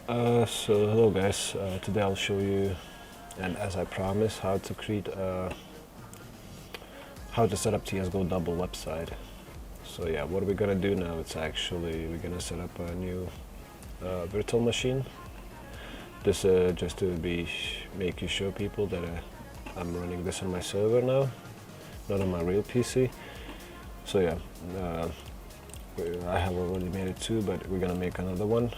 So hello guys, today I'll show you, and as I promised, how to set up CSGODouble website. So yeah, what we're gonna do now, it's actually we're gonna set up a new virtual machine. This just to make you show people that I'm running this on my server now, not on my real PC. So yeah, I have already made it two, but we're gonna make another one.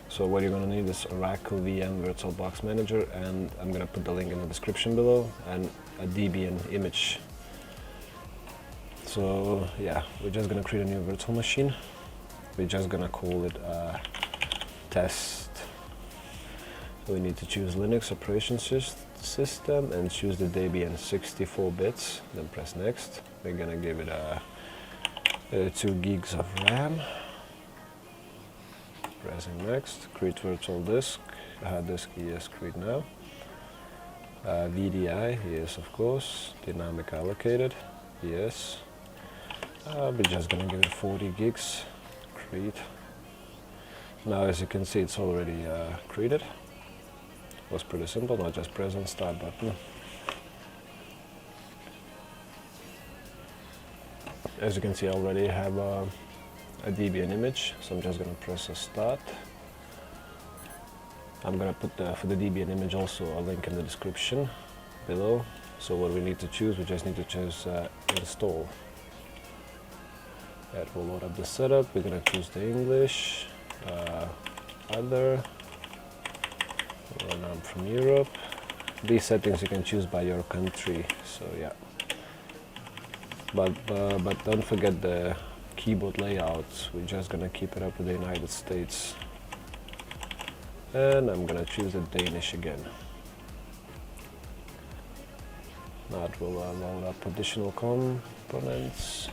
So what you're going to need is Oracle VM VirtualBox Manager, and I'm going to put the link in the description below, and a Debian image. So yeah, we're just going to create a new virtual machine. We're just going to call it test. So we need to choose Linux operation system and choose the Debian 64 bits, then press next. We're going to give it 2 gigs of RAM. Pressing next, create virtual disk, hard disk, yes, create now. VDI, yes, of course. Dynamic allocated, yes. We're just gonna give it 40 gigs, create. Now as you can see, it's already created. It was pretty simple, now just press on start button. As you can see, I already have a Debian image, so I'm just going to press a start. I'm going to put for the Debian image also a link in the description below. So what we need to choose, we just need to choose install. That will load up the setup. We're going to choose the English, other, and I'm from Europe. These settings you can choose by your country, so yeah. But don't forget the keyboard layouts. We're just gonna keep it up with the United States, and I'm gonna choose the Danish again. Now it will load up additional components.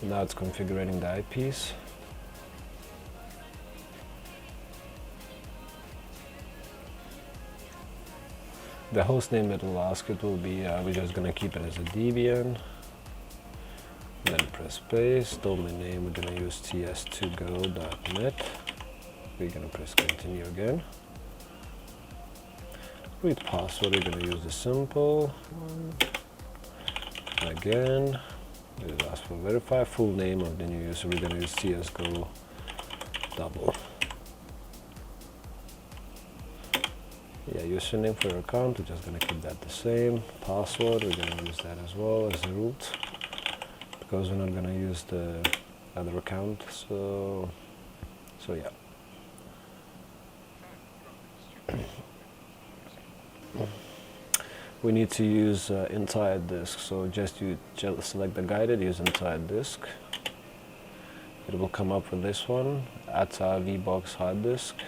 Now it's configuring the IPs. The host name it will ask, it will be, we're just gonna keep it as a Debian. Then press space, domain name we're gonna use CSGODouble.net. We're gonna press continue again. Read password, we're gonna use the simple one. Again. It asks for verify full name of the new user. We're going to use CSGODouble. Yeah, username for your account, we're just going to keep that the same. Password, we're going to use that as well as the root, because we're not going to use the other account. So yeah. We need to use entire disk, so just select the guided, use entire disk. It will come up with this one, ATA VBox hard disk.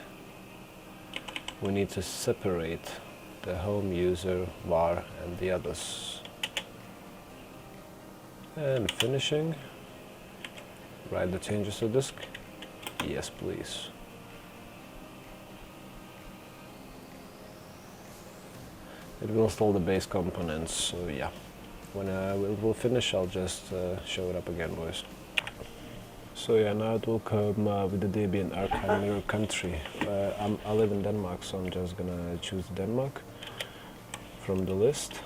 We need to separate the home user, var, and the others. And finishing, write the changes to disk. Yes, please. It will install the base components, so yeah. When we'll finish, I'll just show it up again, boys. So yeah, now it will come with the Debian archive mirror country. I live in Denmark, so I'm just gonna choose Denmark from the list.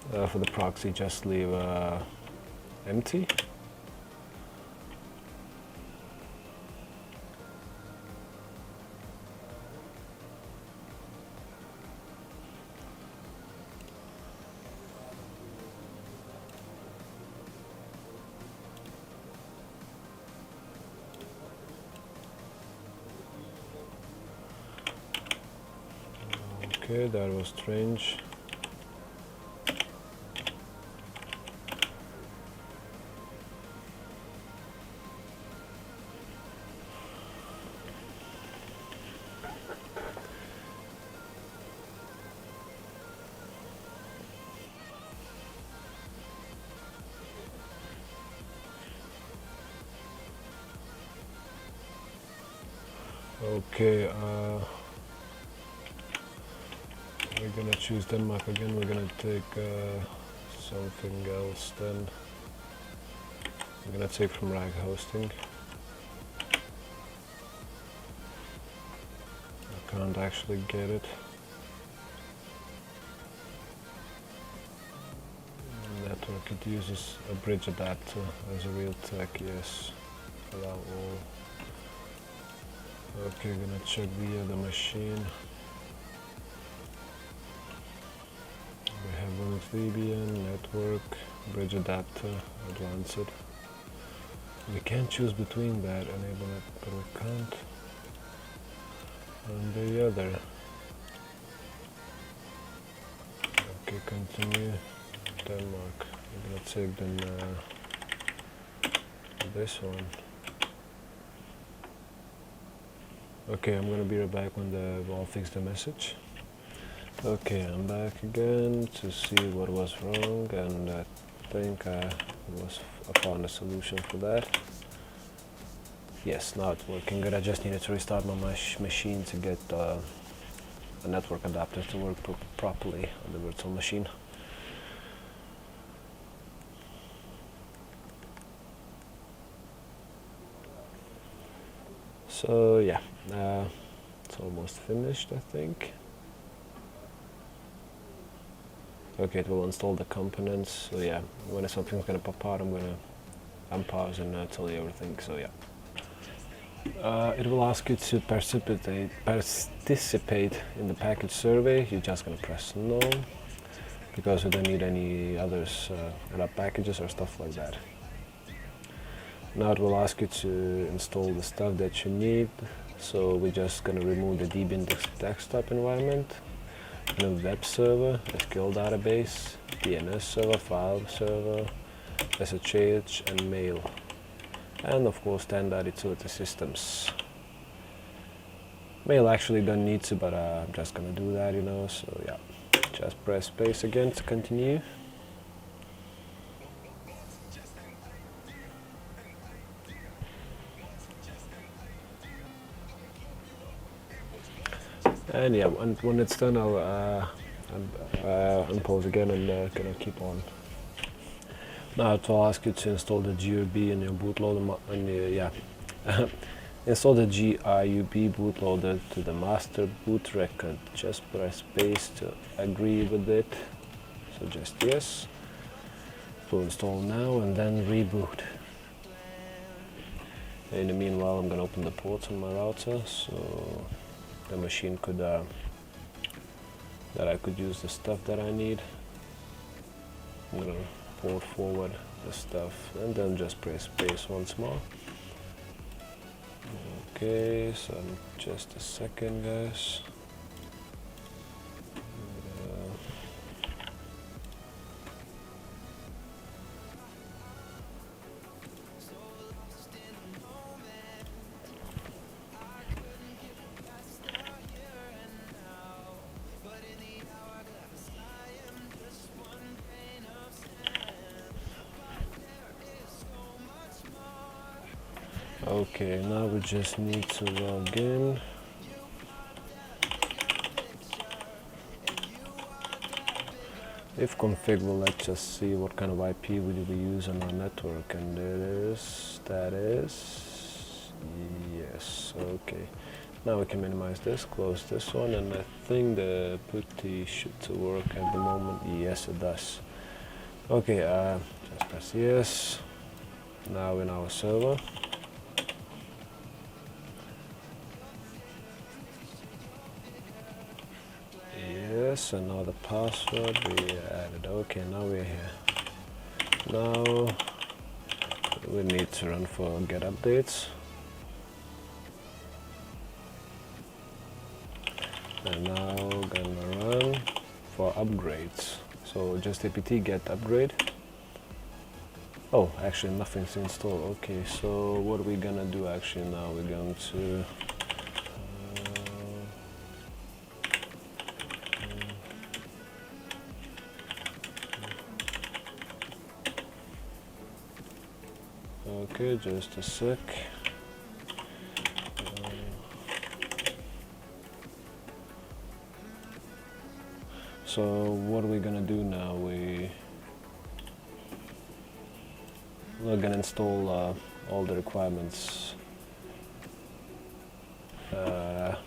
For the proxy, just leave empty. Okay, that was strange. Okay, we're gonna choose Denmark again. We're gonna take something else then. We're gonna take from rag hosting. I can't actually get it. Network, it uses a bridge adapter as a real tech, yes. Allow all. Okay, gonna check the other machine. We have one VPN, network, bridge adapter, advanced. We can choose between that, enable it, but we can't on the other. Okay, continue. Denmark. I'm gonna take then this one. Okay, I'm gonna be right back when I'll fix the message. Okay, I'm back again to see what was wrong, and I think I found a solution for that. Yes, now it's working good. I just needed to restart my machine to get a network adapter to work properly on the virtual machine. So yeah, it's almost finished, I think. Okay, it will install the components. So yeah, when something's gonna pop out, I'm gonna unpause and tell you everything. So yeah, it will ask you to participate in the package survey. You're just gonna press no, because we don't need any others packages or stuff like that. Now it will ask you to install the stuff that you need. So we're just gonna remove the Debian desktop environment, a web server, SQL database, DNS server, file server, SSH, and mail, and of course standard utility systems. Mail actually don't need to, but I'm just gonna do that, so yeah, just press space again to continue. And yeah, when it's done, I'll unpause again and gonna keep on. Now it will ask you to install the GUB in your bootloader, install the GIUB bootloader to the master boot record. Just press space to agree with it. So just yes. It will install now and then reboot. In the meanwhile, I'm gonna open the ports on my router, so the machine could that I could use the stuff that I need. I'm gonna port forward the stuff and then just press space once more. Okay, so just a second, guys. Okay, now we just need to log in. If config will let us see what kind of IP will we use on our network, and that is yes. Okay, now we can minimize this, close this one, and I think the putty should work at the moment. Yes, it does. Okay, just press yes. Now in our server. Yes, and now the password we added. Okay, now we're here. Now we need to run for get updates. And now gonna run for upgrades. So just apt get upgrade. Oh, actually nothing's installed. Okay, so what are we gonna do actually now? We're going to okay, just a sec. So what are we gonna do now? We're gonna install all the requirements. We're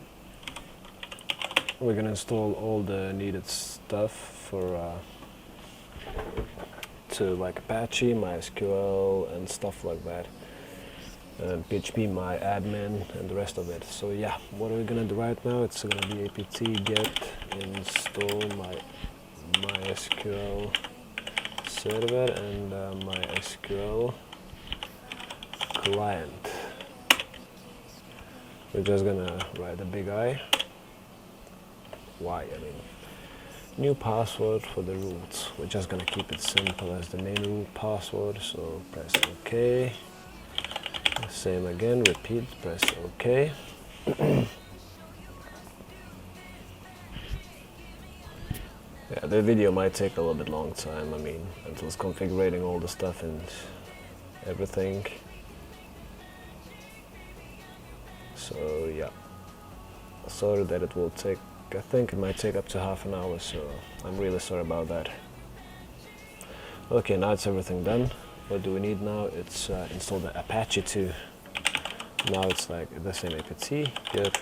gonna install all the needed stuff for to like Apache, MySQL, and stuff like that. And PHP, my admin, and the rest of it. So yeah, what are we gonna do right now? It's gonna be apt get install my MySQL server and MySQL client. We're just gonna write a big I. Why? I mean, new password for the root. We're just gonna keep it simple as the main root password. So press OK. Same again. Repeat. Press OK. Yeah, the video might take a little bit long time. I mean, until it's configuring all the stuff and everything. So yeah, sorry that it will take. I think it might take up to half an hour, so I'm really sorry about that. Okay, now it's everything done. What do we need now? It's install the Apache 2. Now it's like the same apt get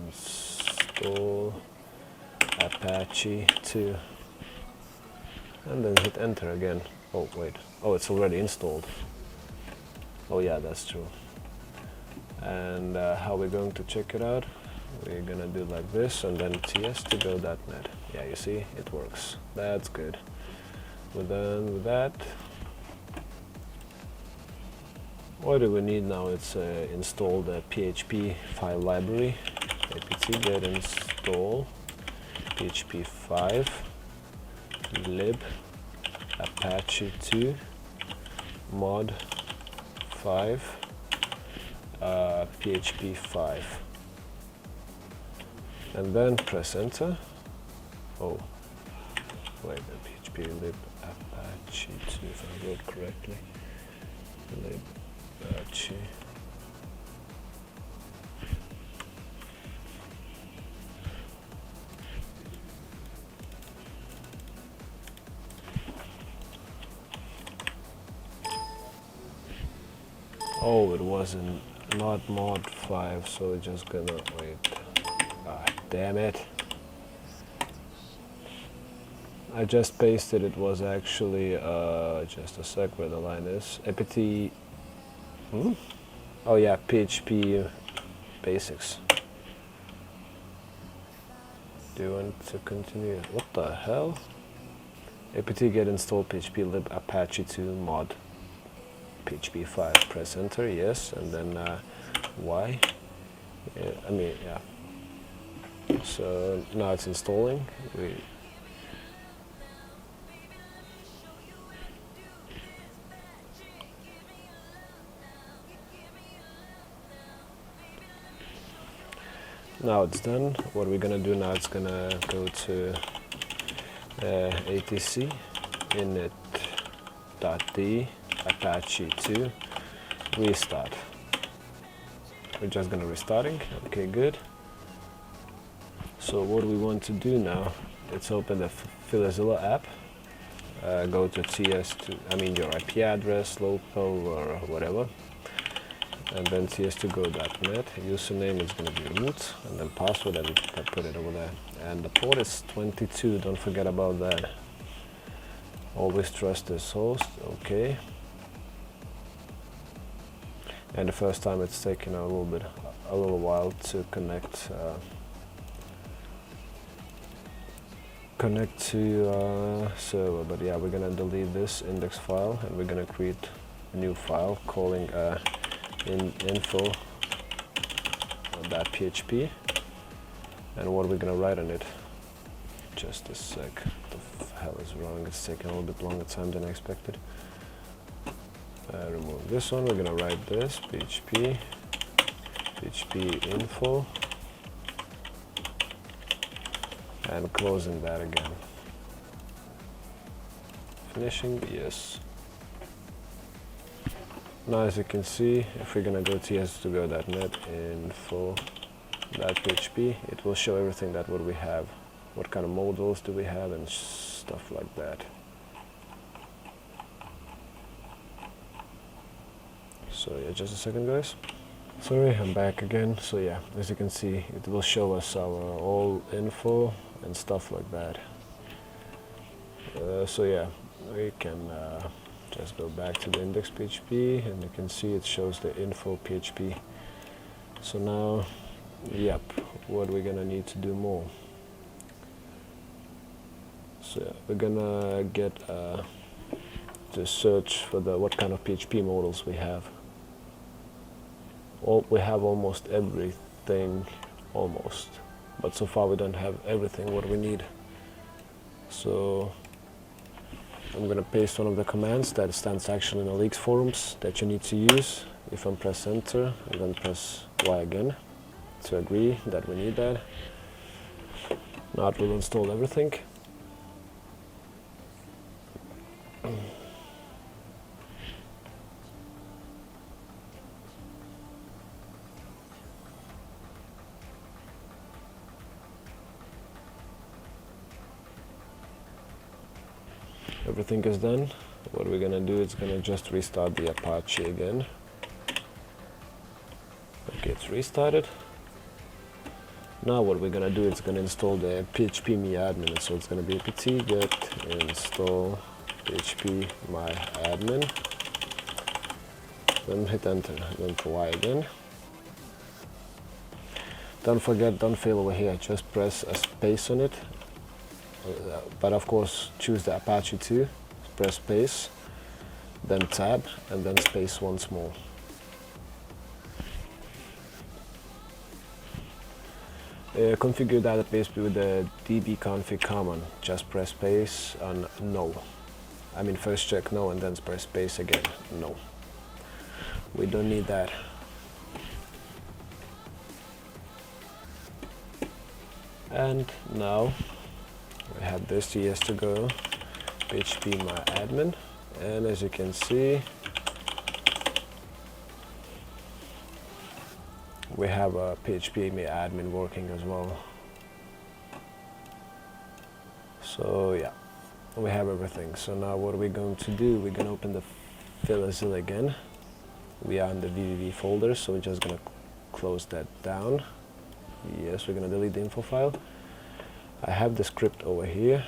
install Apache 2 and then hit enter again. Oh wait, oh, it's already installed. Oh yeah, that's true. And how we're going to check it out? We're gonna do like this and then CSGODouble.net. Yeah, you see, it works. That's good. We're done with that. What do we need now? It's install the PHP file library. apt get install PHP 5 lib Apache 2 mod 5 PHP 5. And then press enter. Oh, wait, the PHP lib Apache 2, if I wrote correctly. Lib Apache. Oh, it wasn't, not mod 5, so we're just gonna wait. Ah, damn it. I just pasted, it was actually, just a sec where the line is. apt, Oh yeah, PHP basics. Do you want to continue? What the hell? apt get install PHP lib Apache 2 mod PHP 5. Press enter, yes, and then Y. Yeah, I mean, yeah. So now it's installing. Now it's done. What we're gonna do now, it's gonna go to atc init.d Apache 2 restart. We're just gonna restarting. Okay, good. So what we want to do now, let's open the Filezilla app. Go to TS2, I mean your IP address, local or whatever, and then CSGODouble.net. Username is going to be root, and then password, I put it over there. And the port is 22. Don't forget about that. Always trust this host. Okay. And the first time it's taking a little while to connect to server, but yeah, we're gonna delete this index file and we're gonna create a new file calling info.php. and what we're gonna write on it. Just a sec. What the hell is wrong? It's taking a little bit longer time than I expected. Remove this one. We're gonna write this php info, and closing that again. Finishing, yes. Now as you can see, if we're gonna go to CSGODouble.net info.php, it will show everything that what we have. what kind of models do we have and stuff like that. So yeah, just a second guys. Sorry, I'm back again. So yeah, as you can see, it will show us our all info and stuff like that. So yeah, we can just go back to the index PHP, and you can see it shows the info PHP. So now, yep, what we're gonna need to do more. So yeah, we're gonna get to search for the what kind of PHP models we have. We have almost everything, almost, but so far we don't have everything what we need. So I'm gonna paste one of the commands that stands actually in the leaks forums that you need to use. If I press enter and then press Y again to agree that we need that. Now it will install everything. Everything is done. What we're gonna do is gonna just restart the Apache again. Okay, it's restarted. Now what we're gonna do is gonna install the PHP me admin. So it's gonna be apt get install PHP my admin. Then hit enter. Then Y again. Don't forget, don't fail over here. Just press a space on it. But of course choose the Apache 2, press space, then tab, and then space once more. Configure database with the dbconfig command. Just press space on no. I mean first check no and then press space again, no. We don't need that. And now we have this CSGO PHP my admin, and as you can see we have a PHP me admin working as well. So yeah, we have everything. So now what are we going to do? We're going to open the FileZilla again. We are in the VVV folder, so we're just going to close that down. Yes, we're going to delete the info file. I have the script over here,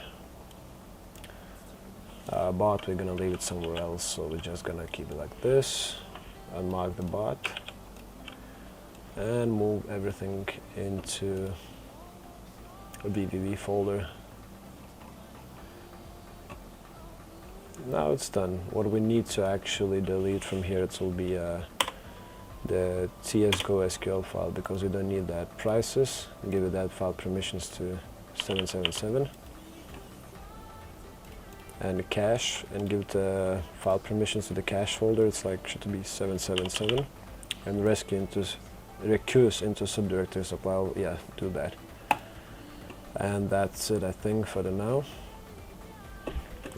but we're gonna leave it somewhere else, so we're just gonna keep it like this, unmark the bot, and move everything into a VVV folder. Now it's done. What we need to actually delete from here, it will be the CSGO SQL file, because we don't need that. Prices, give it that file permissions to 777, and cache, and give the file permissions to the cache folder. It's like should be 777, and recurse into subdirectories. So well, yeah, do that. And that's it, I think, for the now.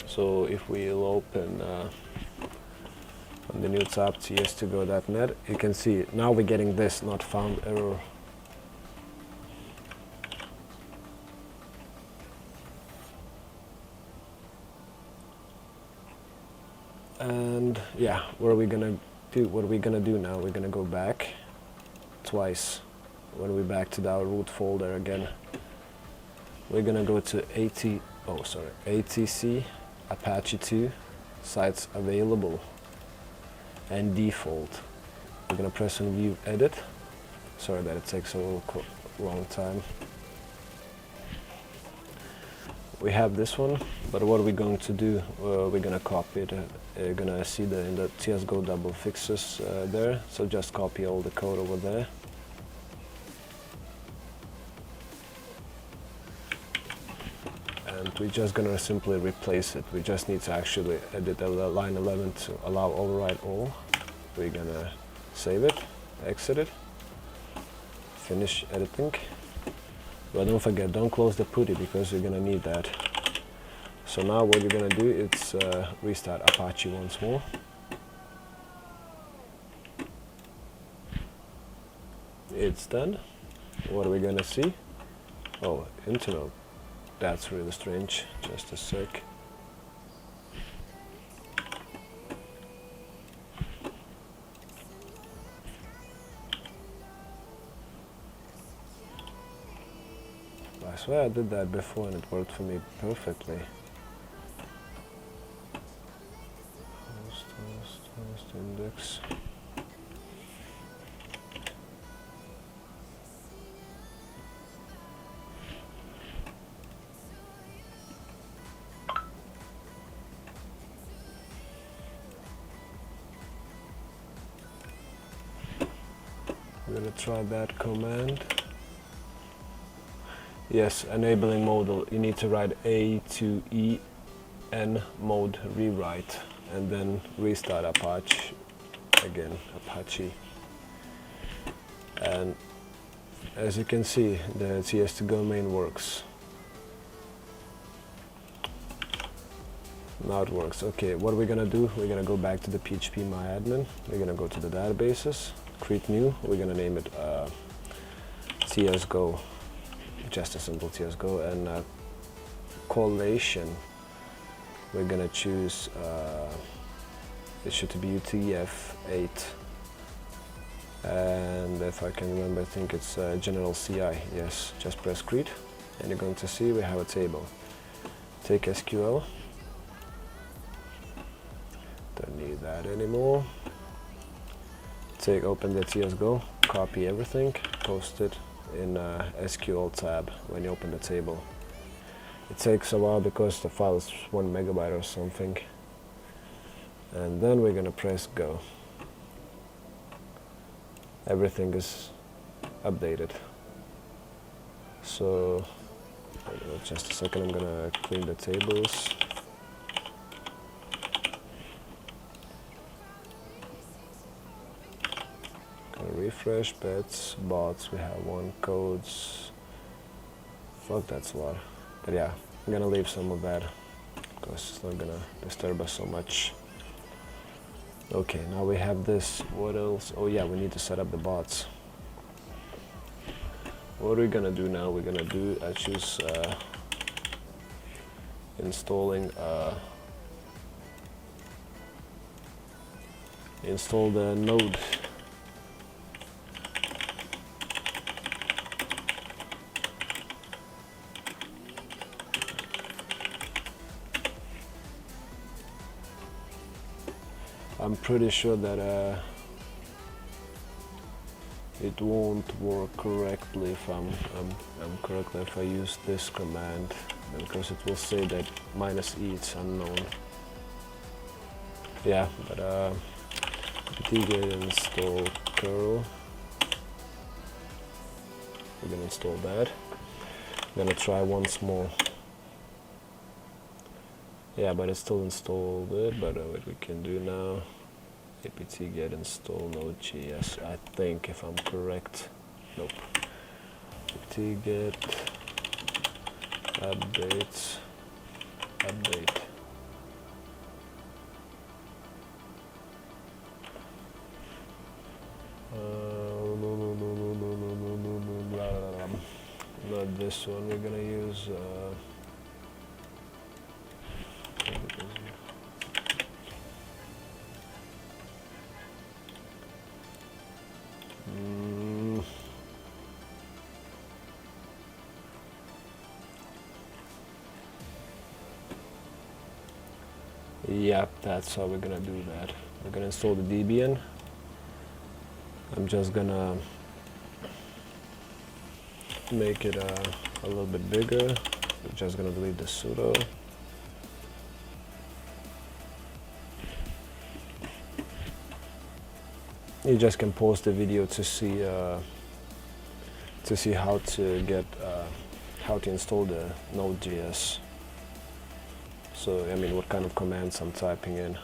So if we'll open on the new tab CSGODouble.net, you can see now we're getting this not found error. And yeah, what are we gonna do? What are we gonna do now? We're gonna go back twice. When we're back to our root folder again, we're gonna go to ATC Apache 2 sites available and default. We're gonna press on view edit. Sorry that it takes a little long time. We have this one, but what are we going to do? We're gonna copy it. You're gonna see in the CSGODouble fixes there. So just copy all the code over there. And we're just gonna simply replace it. We just need to actually edit line 11 to allow override all. We're gonna save it, exit it, finish editing. But don't forget, don't close the putty, because you're gonna need that. So now what you're gonna do is restart Apache once more. It's done. What are we gonna see? Oh, internal That's really strange. Just a sec. I swear I did that before and it worked for me perfectly. Host index. We're gonna try that command. Yes, enabling modal. You need to write A to E N mode rewrite and then restart Apache again, Apache. And as you can see, the CSGO main works. Now it works. Okay, what are we gonna do? We're gonna go back to the PHP myadmin. We're gonna go to the databases, create new. We're gonna name it CSGO, just a simple CSGO, and collation. We're gonna choose it should be UTF-8, and if I can remember, I think it's general CI. Yes, just press create, and you're going to see we have a table. Take SQL. Don't need that anymore. Open the CSGO, copy everything, post it in SQL tab when you open the table. It takes a while because the file is 1 megabyte or something. And then we're gonna press go. Everything is updated. So, just a second, I'm gonna clean the tables. Refresh, bets, bots, we have 1, codes. Fuck, that's a lot. But yeah, I'm gonna leave some of that because it's not gonna disturb us so much. Okay, now we have this. What else? Oh yeah, we need to set up the bots. What are we gonna do now? We're gonna do, I choose installing install the node. I'm pretty sure that it won't work correctly if I'm correctly if I use this command, because it will say that -e it's unknown. Yeah, but dget install curl. We're gonna install that. I'm gonna try once more. Yeah, but it's still installed it, but what we can do now, apt-get install node.js, I think, if I'm correct. Nope. apt-get updates, update. Not this one, we're gonna use Yep, that's how we're gonna do that. We're gonna install the Debian. I'm just gonna make it a little bit bigger. We're just gonna delete the sudo. You just can pause the video to see how to get how to install the Node.js. So I mean, what kind of commands I'm typing in,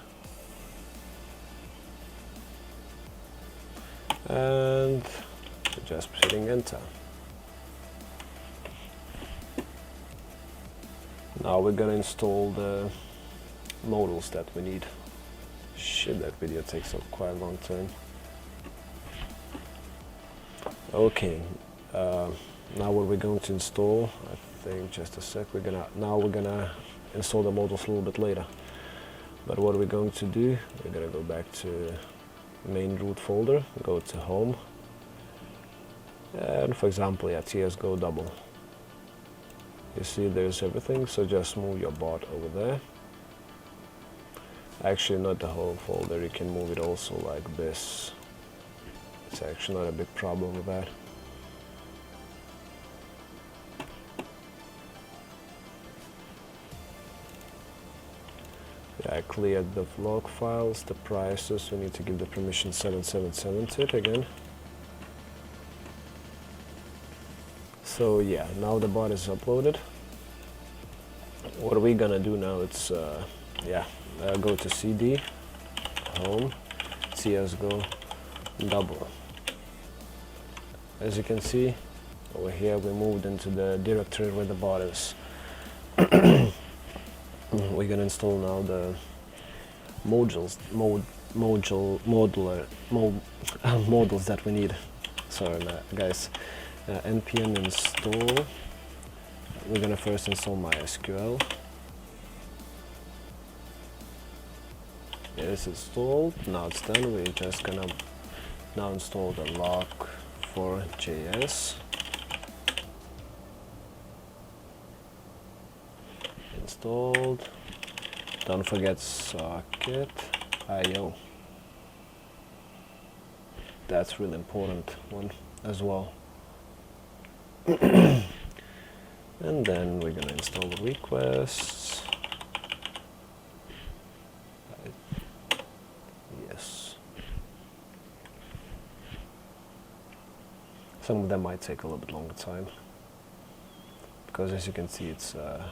and just hitting enter. Now we're gonna install the modals that we need. Shit, that video takes a quite long time. Okay, now what we're going to install, I think just a sec. Now we're gonna install the models a little bit later. But what we're going to do, we're gonna go back to main root folder, go to home, and for example, yeah, CSGODouble. You see there's everything, so just move your bot over there. Actually, not the whole folder, you can move it also like this. It's actually not a big problem with that. Yeah, I cleared the log files, the prices, we need to give the permission 777 to it again. So yeah, now the bot is uploaded. What are we gonna do now? It's go to CD, home, CSGODouble. As you can see, over here we moved into the directory where the bot is. We're gonna install now the models that we need. Sorry, guys. npm install. We're gonna first install MySQL. It is installed. Now it's done. We're just gonna now install the log4j.s. Installed. Don't forget socket.io. That's really important one as well. And then we're gonna install the requests. Yes. Some of them might take a little bit longer time, because as you can see it's a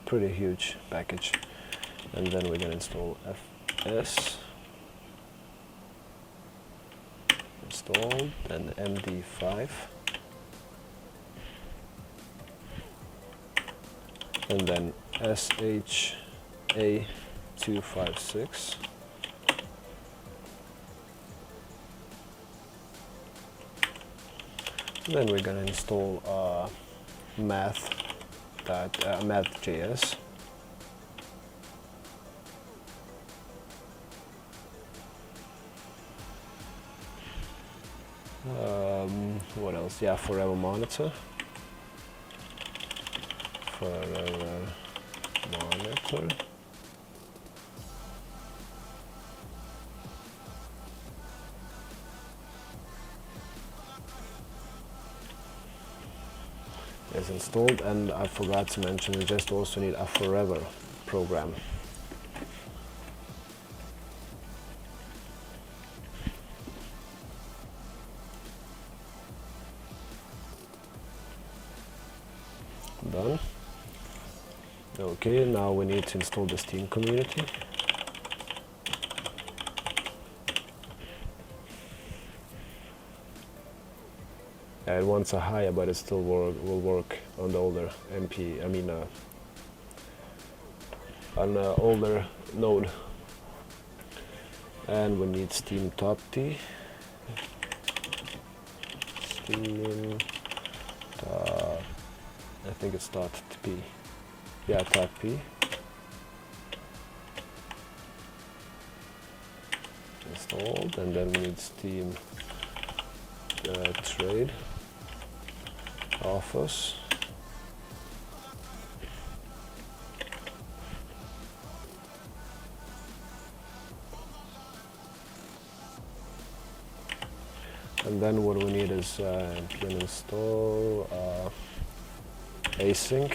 pretty huge package. And then we're gonna install fs. Installed, and md5. And then sha256. Then we're gonna install math.js. What else? Yeah, forever monitor. Forever monitor. Is installed, and I forgot to mention we just also need a forever program. Done. Okay, now we need to install the Steam community. It wants a higher, but it still will work on the older on the older node. And we need Steam top T. Steam I think it's .p. Yeah, .p. Installed, and then we need Steam trade office. And then what we need is npm install async.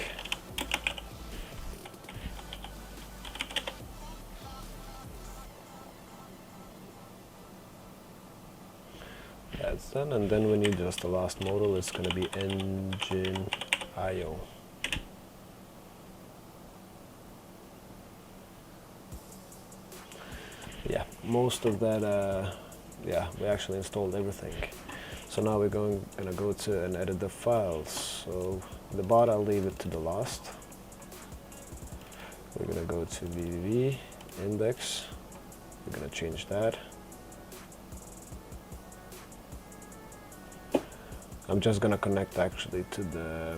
That's done, and then we need just the last modal. It's going to be engine.io. Yeah, most of that, yeah, we actually installed everything. So now we're gonna go to and edit the files. So the bot, I'll leave it to the last. We're gonna go to www index. We're gonna change that. I'm just gonna connect actually to the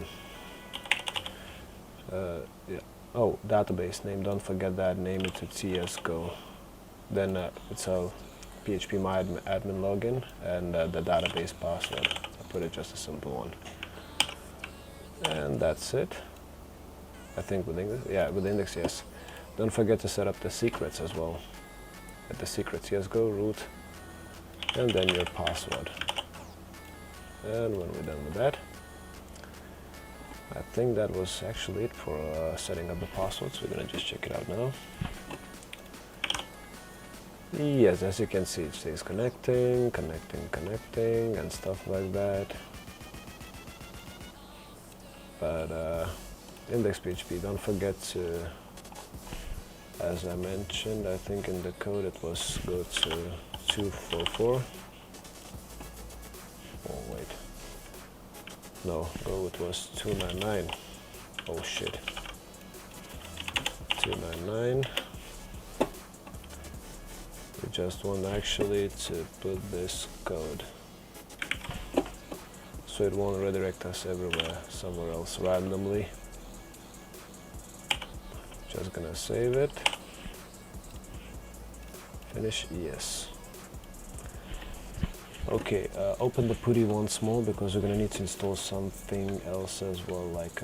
Yeah. Oh, database name. Don't forget that. Name it to CSGO. Then it's a PHP my admin login and the database password. I put it just a simple one. And that's it. I think with index, yeah, with index, yes. Don't forget to set up the secrets as well. At the secrets, CSGO root, and then your password. And when we're done with that, I think that was actually it for setting up the passwords. We're gonna just check it out now. Yes, as you can see, it says connecting, and stuff like that. But index PHP, don't forget to, as I mentioned, I think in the code it was go to 244. Oh wait, no, go it was 299. Oh shit, 299. We just want actually to put this code so it won't redirect us everywhere, somewhere else randomly. Just gonna save it. Finish, yes. Okay, open the putty once more because we're gonna need to install something else as well, like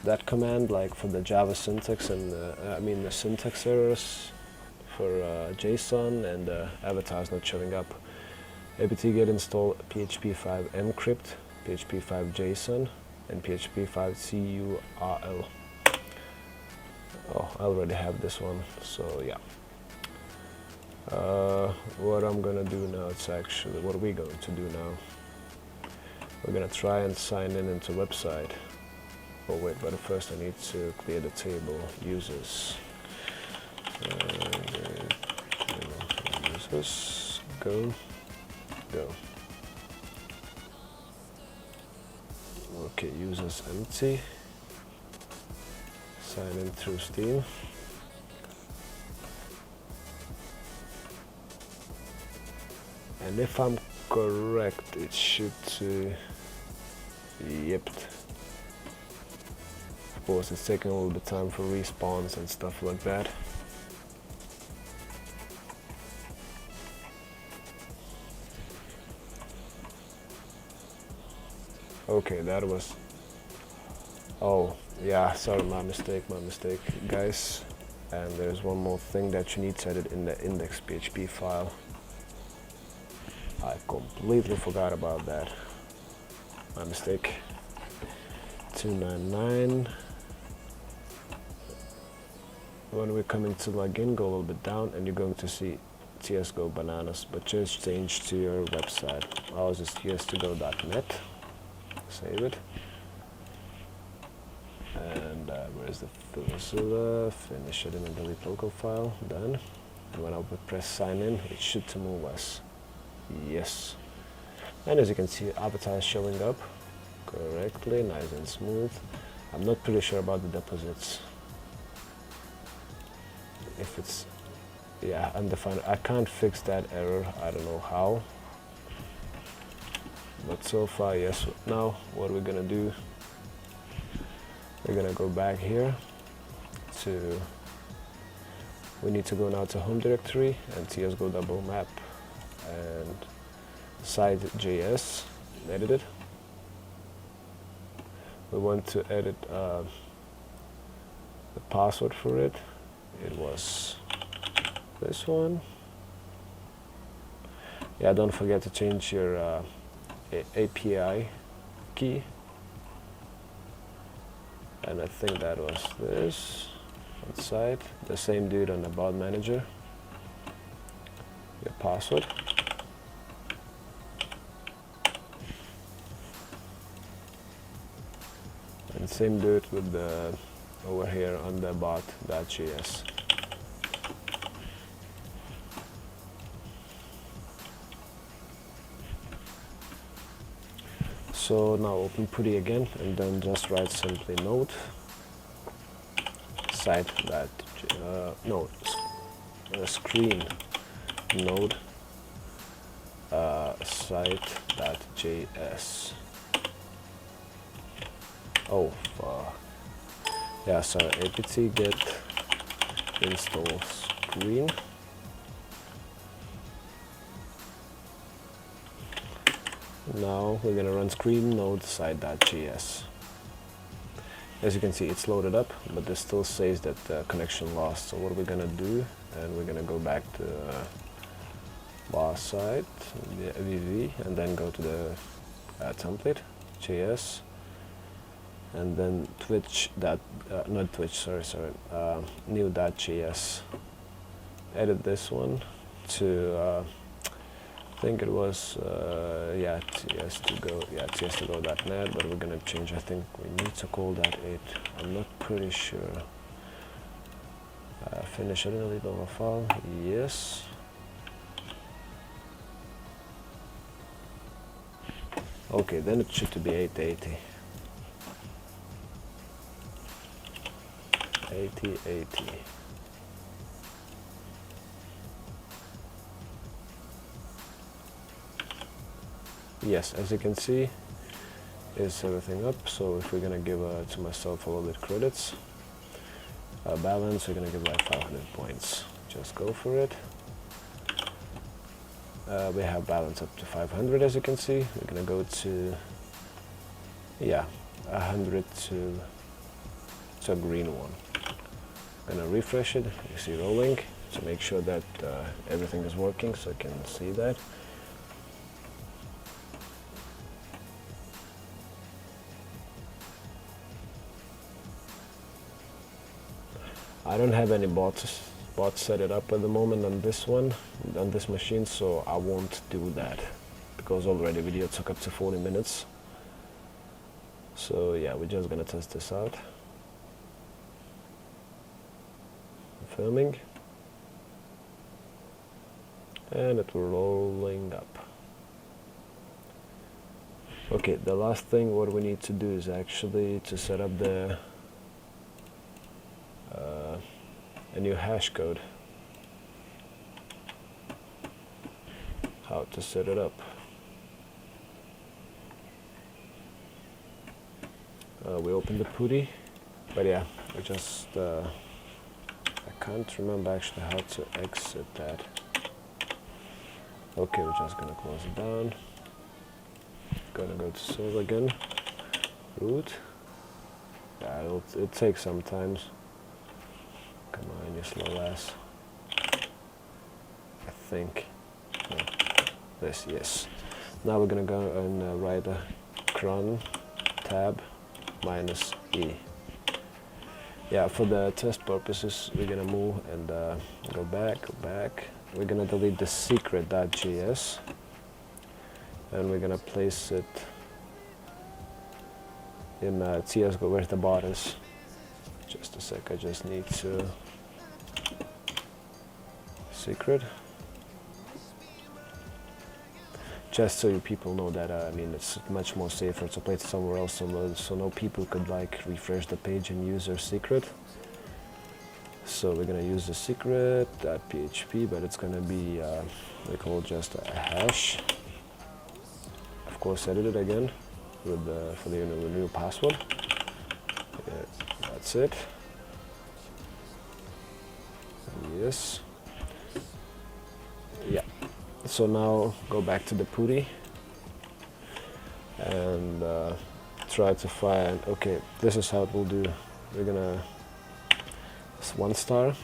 that command, like for the Java syntax and I mean the syntax errors for JSON and avatars not showing up. apt-get install php5 encrypt, php5 JSON, and php5 curl. Oh, I already have this one, so yeah. What I'm gonna do now, it's actually what we're going to do now. We're gonna try and sign in into website. Oh wait, but first I need to clear the table users. Users, go. Okay, users empty. Sign in through Steam. And if I'm correct, it should yep. Of course, it's taking a little bit of time for respawns and stuff like that. Okay, that was... Oh, yeah, sorry, my mistake, guys. And there's one more thing that you need to edit in the index PHP file. I completely forgot about that. My mistake. 299. When we're coming to login, go a little bit down and you're going to see CSGO bananas, but just change to your website. Ours is CSGODouble.net. Save it. And where's the filter? Finish it in a delete local file. Done. And when I press sign in, it should to move us. Yes. And as you can see, avatar is showing up correctly, nice and smooth. I'm not pretty sure about the deposits. If it's, yeah, undefined. I can't fix that error. I don't know how. But so far, yes. Now, what we're gonna do, we're gonna go back here to, we need to go now to home directory and CSGODouble map and site.js, edit it. We want to edit the password for it. It was this one. Yeah, don't forget to change your API key. And I think that was this on site. The same dude on the bot manager. Your password. And same dude with the over here on the bot.js. So now open putty again and then just write simply node site that screen node site.js. Oh, yeah, sorry, apt get install screen. Now we're gonna run screen node site.js. As you can see, it's loaded up, but this still says that connection lost. So what we're gonna do, and we're gonna go back to bar site, the VV, and then go to the template, JS, and then new.js. Edit this one to, I think it was, ts2go.net, but we're gonna change, I think we need to call that it. I'm not pretty sure. Finish it in a little file, yes. Okay, then it should be 880. 8080. Yes, as you can see, is everything up. So if we're gonna give to myself a little bit credits, balance, we're gonna give like 500 points. Just go for it. We have balance up to 500, as you can see. We're gonna go to 100 to a green one. Gonna refresh it. You see rolling to make sure that everything is working, so I can see that. I don't have any bots set it up at the moment on this machine, so I won't do that because already video took up to 40 minutes. So yeah, we're just gonna test this out. Confirming, and it's rolling up. Okay, the last thing what we need to do is actually to set up the a new hash code. How to set it up. We open the PuTTY, but yeah, we just I can't remember actually how to exit that. Okay, we're just gonna close it down. Gonna go to server again. Root. Yeah, it'll take some time. Come on, you slow ass. I think. No. This, yes. Now we're gonna go and write a cron tab -e. Yeah, for the test purposes, we're gonna move and go back. We're gonna delete the secret.js, and we're gonna place it in CSGO where the bot is. Just a sec, I just need to secret. Just so you people know that I mean it's much more safer to place it somewhere else, so no people could like refresh the page and use their secret. So we're gonna use the secret.php, but it's gonna be we call just a hash. Of course, edit it again with for the new password. Yeah, that's it. Yes. Yeah. So now go back to the PuTTY and try to find. Okay, this is how it will do. We're gonna 1 star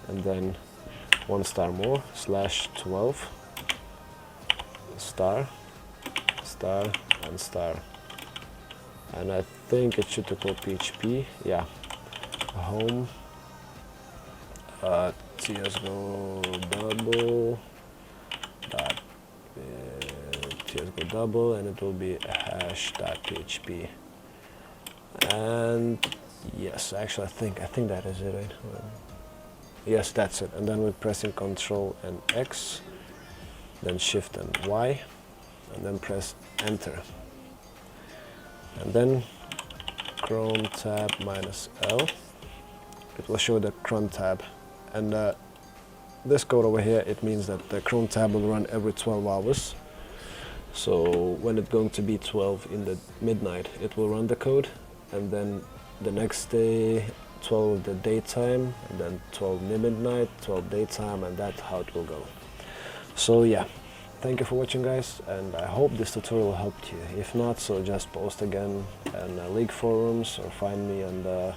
and then 1 star more /12 star and star, and I think it should equal PHP. Yeah, home CSGODouble CSGODouble, and it will be hash.php. And yes, actually I think that is it, right? Yes, that's it. And then we're pressing Ctrl and X, then Shift and Y, and then press Enter. And then Cron tab -L. It will show the cron tab. And this code over here, it means that the cron tab will run every 12 hours. So when it's going to be 12 in the midnight, it will run the code, and then the next day 12 the daytime, and then 12 midnight, 12 daytime, and that's how it will go. So yeah, thank you for watching, guys, and I hope this tutorial helped you. If not, so just post again in league forums, or find me on the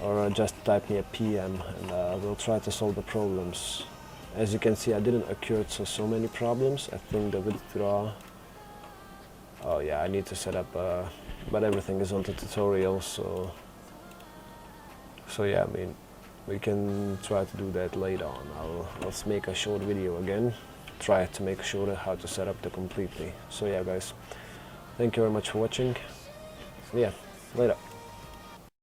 or just type me a PM, and we'll try to solve the problems. As you can see, I didn't occur to so many problems. I think the withdraw, oh yeah, I need to set up but everything is on the tutorial, so yeah, I mean, we can try to do that later on. I'll make a short video again, try to make sure how to set up the completely. So yeah, guys, thank you very much for watching. Yeah, later.